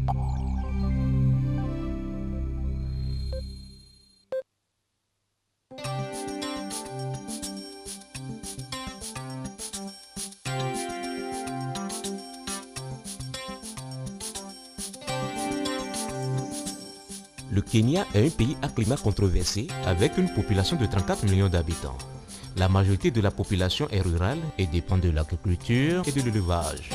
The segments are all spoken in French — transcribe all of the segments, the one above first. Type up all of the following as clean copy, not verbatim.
Le Kenya est un pays à climat controversé avec une population de 34 millions d'habitants. La majorité de la population est rurale et dépend de l'agriculture et de l'élevage.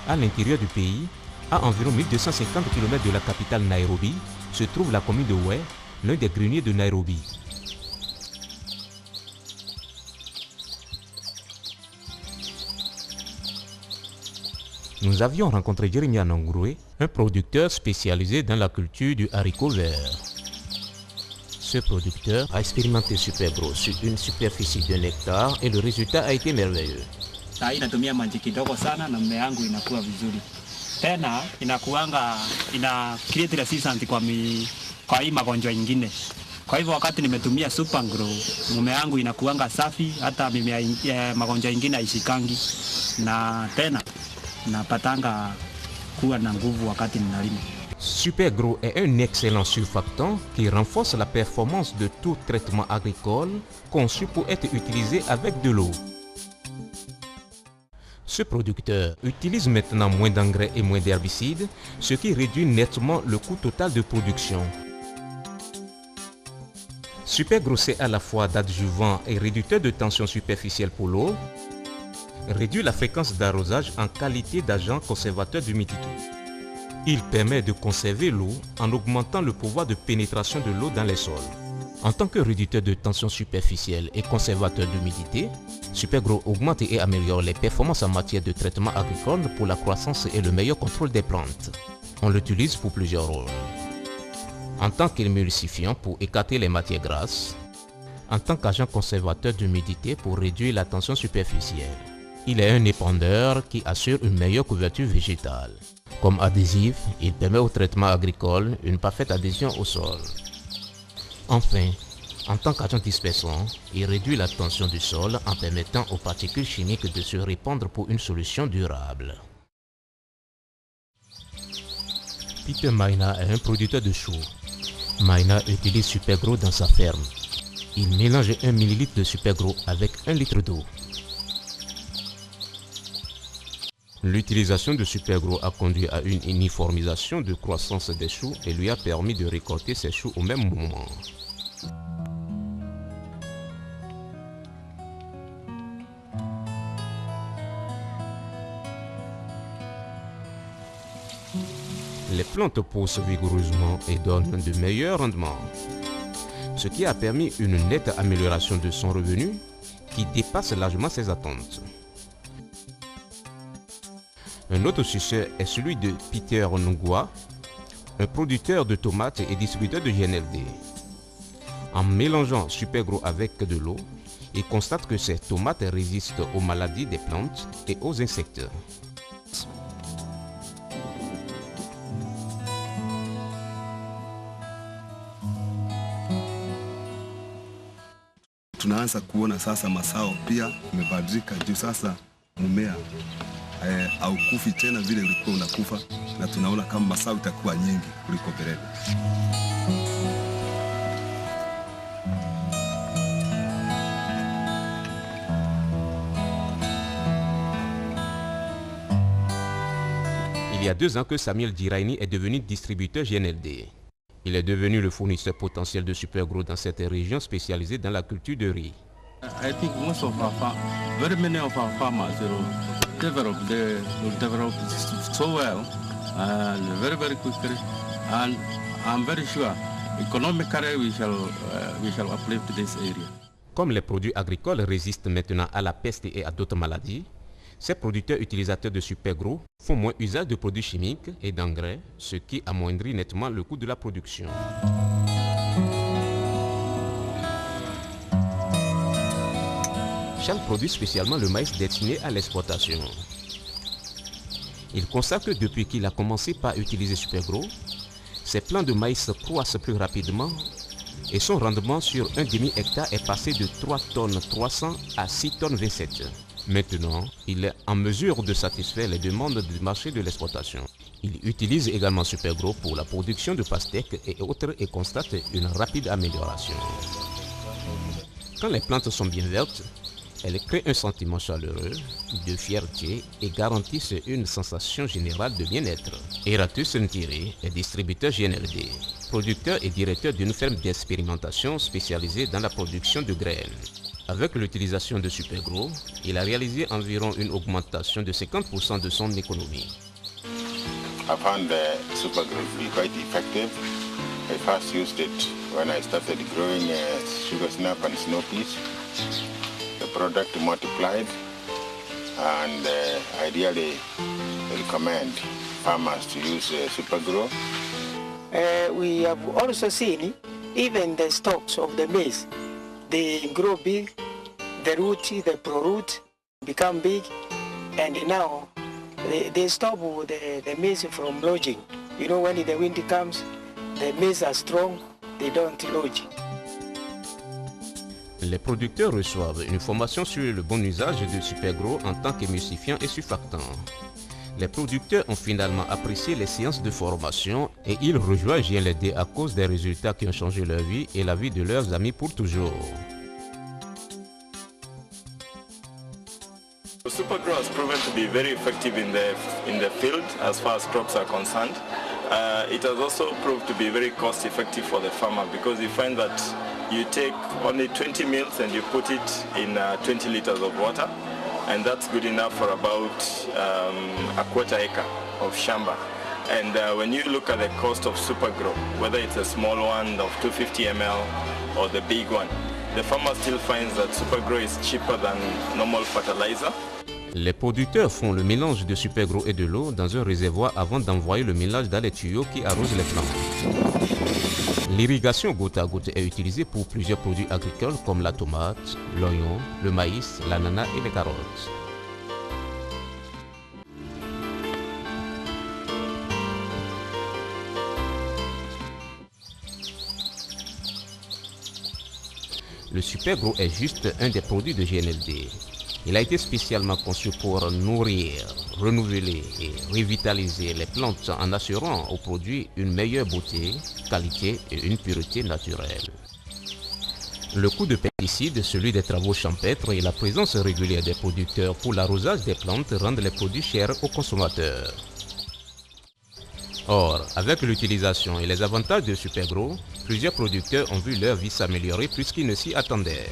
À l'intérieur du pays, à environ 1250 km de la capitale Nairobi, se trouve la commune de Wè, l'un des greniers de Nairobi. Nous avions rencontré Jeremiah Nongroué, un producteur spécialisé dans la culture du haricot vert. Ce producteur a expérimenté Supergrow sur une superficie d'1 hectare et le résultat a été merveilleux. Sasa natumia maji kidogo sana na mmea wangu inakuwa vizuri. Tena ina create resistance kwa hii magonjwa ingine. Kwa hivyo wakati nimetumia Supergrow, mmea wangu inakuanga safi, hata magonjwa ingine haishikangi, na tena napatanga kuwa na nguvu wakati ninalima. Supergrow est un excellent surfactant qui renforce la performance de tout traitement agricole conçu pour être utilisé avec de l'eau. Ce producteur utilise maintenant moins d'engrais et moins d'herbicides, ce qui réduit nettement le coût total de production. Supergrow sert à la fois d'adjuvant et réducteur de tension superficielle pour l'eau, réduit la fréquence d'arrosage en qualité d'agent conservateur d'humidité. Il permet de conserver l'eau en augmentant le pouvoir de pénétration de l'eau dans les sols. En tant que réducteur de tension superficielle et conservateur d'humidité, Supergrow augmente et améliore les performances en matière de traitement agricole pour la croissance et le meilleur contrôle des plantes. On l'utilise pour plusieurs rôles. En tant qu'émulsifiant pour écarter les matières grasses, en tant qu'agent conservateur d'humidité pour réduire la tension superficielle. Il est un épandeur qui assure une meilleure couverture végétale. Comme adhésif, il permet au traitement agricole une parfaite adhésion au sol. Enfin, en tant qu'agent dispersant, il réduit la tension du sol en permettant aux particules chimiques de se répandre pour une solution durable. Peter Maina est un producteur de choux. Maina utilise Supergrow dans sa ferme. Il mélange 1 ml de Supergrow avec 1 litre d'eau. L'utilisation de Supergrow a conduit à une uniformisation de croissance des choux et lui a permis de récolter ses choux au même moment. Les plantes poussent vigoureusement et donnent de meilleurs rendements, ce qui a permis une nette amélioration de son revenu qui dépasse largement ses attentes. Un autre succès est celui de Peter Nongroué, un producteur de tomates et distributeur de GNLD. En mélangeant Supergrow avec de l'eau, il constate que ces tomates résistent aux maladies des plantes et aux insectes. Tunaanza kuona sasa mazao pia imebadilika juu sasa mmea haukufi tena vile ulikuwa unakufa, na tunaona kama mazao itakuwa nyingi kuliko mbeleni. Il y a 2 ans que Samuel Diraini est devenu distributeur GNLD. Il est devenu le fournisseur potentiel de Supergrow dans cette région spécialisée dans la culture de riz. I think most of very many of our farmers will develop so well and very quickly, and I'm very sure economically we shall uplift this area. Comme les produits agricoles résistent maintenant à la peste et à d'autres maladies, ces producteurs utilisateurs de Supergrow font moins usage de produits chimiques et d'engrais, ce qui amoindrit nettement le coût de la production. Charles produit spécialement le maïs destiné à l'exportation. Il constate que depuis qu'il a commencé par utiliser Supergrow, ses plants de maïs croissent plus rapidement et son rendement sur un demi-hectare est passé de 3 tonnes 300 à 6 tonnes 27. Maintenant, il est en mesure de satisfaire les demandes du marché de l'exploitation. Il utilise également Supergro pour la production de pastèques et autres et constate une rapide amélioration. Quand les plantes sont bien vertes, elles créent un sentiment chaleureux, de fierté et garantissent une sensation générale de bien-être. Eratus Ntiri est distributeur GNLD, producteur et directeur d'une ferme d'expérimentation spécialisée dans la production de graines. Avec l'utilisation de Supergro, il a réalisé environ une augmentation de 50% de son économie. I found the Supergro to be quite effective. I first used it when I started growing sugar snap and snow peas. The product multiplied, and I really recommend farmers to use Supergro. We have also seen even the stalks of the maize. They grow big, the root, the pro-root become big, and now they stop the maize from lodging. You know, when the wind comes, the maize are strong, they don't lodge. Les producteurs reçoivent une formation sur le bon usage de Supergro en tant qu'émulsifiant et surfactant. Les producteurs ont finalement apprécié les séances de formation et ils rejoignent GNLD à cause des résultats qui ont changé leur vie et la vie de leurs amis pour toujours. Supergro has proven to be very effective in the field as far as crops are concerned. It has also proved to be very cost effective for the farmer because you find that you take only 20 mils and you put it in 20 liters of water, and that's good enough for about a quarter acre of shamba. And when you look at the cost of Supergro, whether it's a small one of 250 ml or the big one, the farmer still finds that Supergro is cheaper than normal fertilizer. Les producteurs font le mélange de Supergro et de l'eau dans un réservoir avant d'envoyer le mélange dans les tuyaux qui arrosent les plantes. L'irrigation goutte à goutte est utilisée pour plusieurs produits agricoles comme la tomate, l'oignon, le maïs, l'ananas et les carottes. Le Supergro est juste un des produits de GNLD. Il a été spécialement conçu pour nourrir, renouveler et revitaliser les plantes en assurant aux produits une meilleure beauté, qualité et une pureté naturelle. Le coût de pesticides, celui des travaux champêtres et la présence régulière des producteurs pour l'arrosage des plantes rendent les produits chers aux consommateurs. Or, avec l'utilisation et les avantages de Supergro, plusieurs producteurs ont vu leur vie s'améliorer plus qu'ils ne s'y attendaient.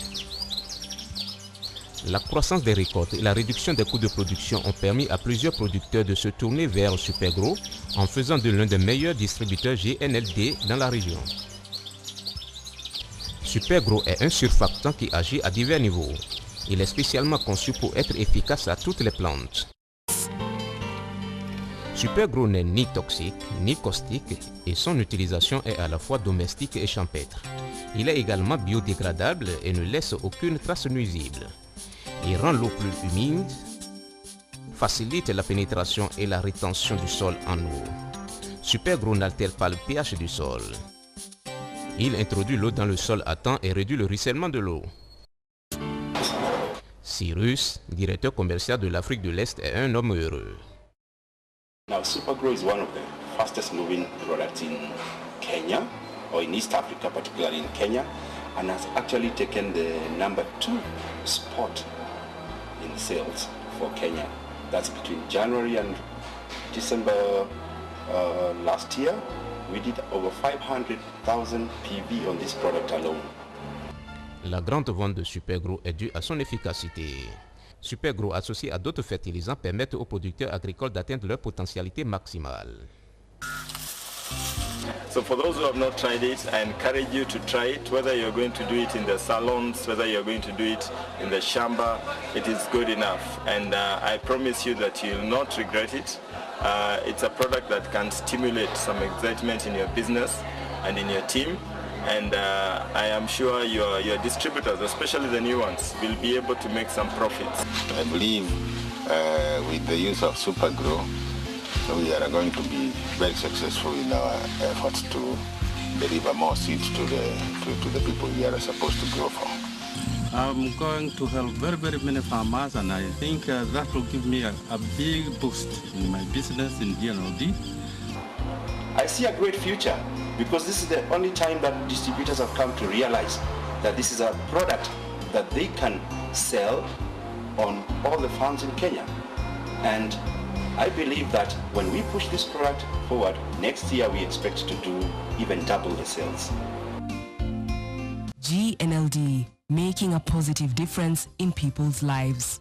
La croissance des récoltes et la réduction des coûts de production ont permis à plusieurs producteurs de se tourner vers Supergro en faisant de l'un des meilleurs distributeurs GNLD dans la région. Supergro est un surfactant qui agit à divers niveaux. Il est spécialement conçu pour être efficace à toutes les plantes. Supergro n'est ni toxique ni caustique et son utilisation est à la fois domestique et champêtre. Il est également biodégradable et ne laisse aucune trace nuisible. Il rend l'eau plus humide, facilite la pénétration et la rétention du sol en eau. Supergro n'altère pas le pH du sol. Il introduit l'eau dans le sol à temps et réduit le ruissellement de l'eau. Cyrus, directeur commercial de l'Afrique de l'Est, est un homme heureux. Now, Supergro is one of the fastest moving products in Kenya, or in East Africa, particularly in Kenya, and has actually taken the #2 spot in sales for Kenya. That's between January and December last year. We did over 500,000 PV on this product alone. La grande vente de Supergro est due à son efficacité. Supergro associé à d'autres fertilisants permettent aux producteurs agricoles d'atteindre leur potentialité maximale. So for those who have not tried it, I encourage you to try it, whether you're going to do it in the salons, whether you're going to do it in the shamba, it is good enough. And I promise you that you'll not regret it. It's a product that can stimulate some excitement in your business and in your team. And I am sure your distributors, especially the new ones, will be able to make some profits. I believe with the use of Supergro, we are going to be very successful in our efforts to deliver more seeds to the people we are supposed to grow from. I'm going to help very, very many farmers, and I think that will give me a big boost in my business in GNLD. I see a great future because this is the only time that distributors have come to realize that this is a product that they can sell on all the farms in Kenya. And I believe that when we push this product forward, next year we expect to do even double the sales. GNLD, making a positive difference in people's lives.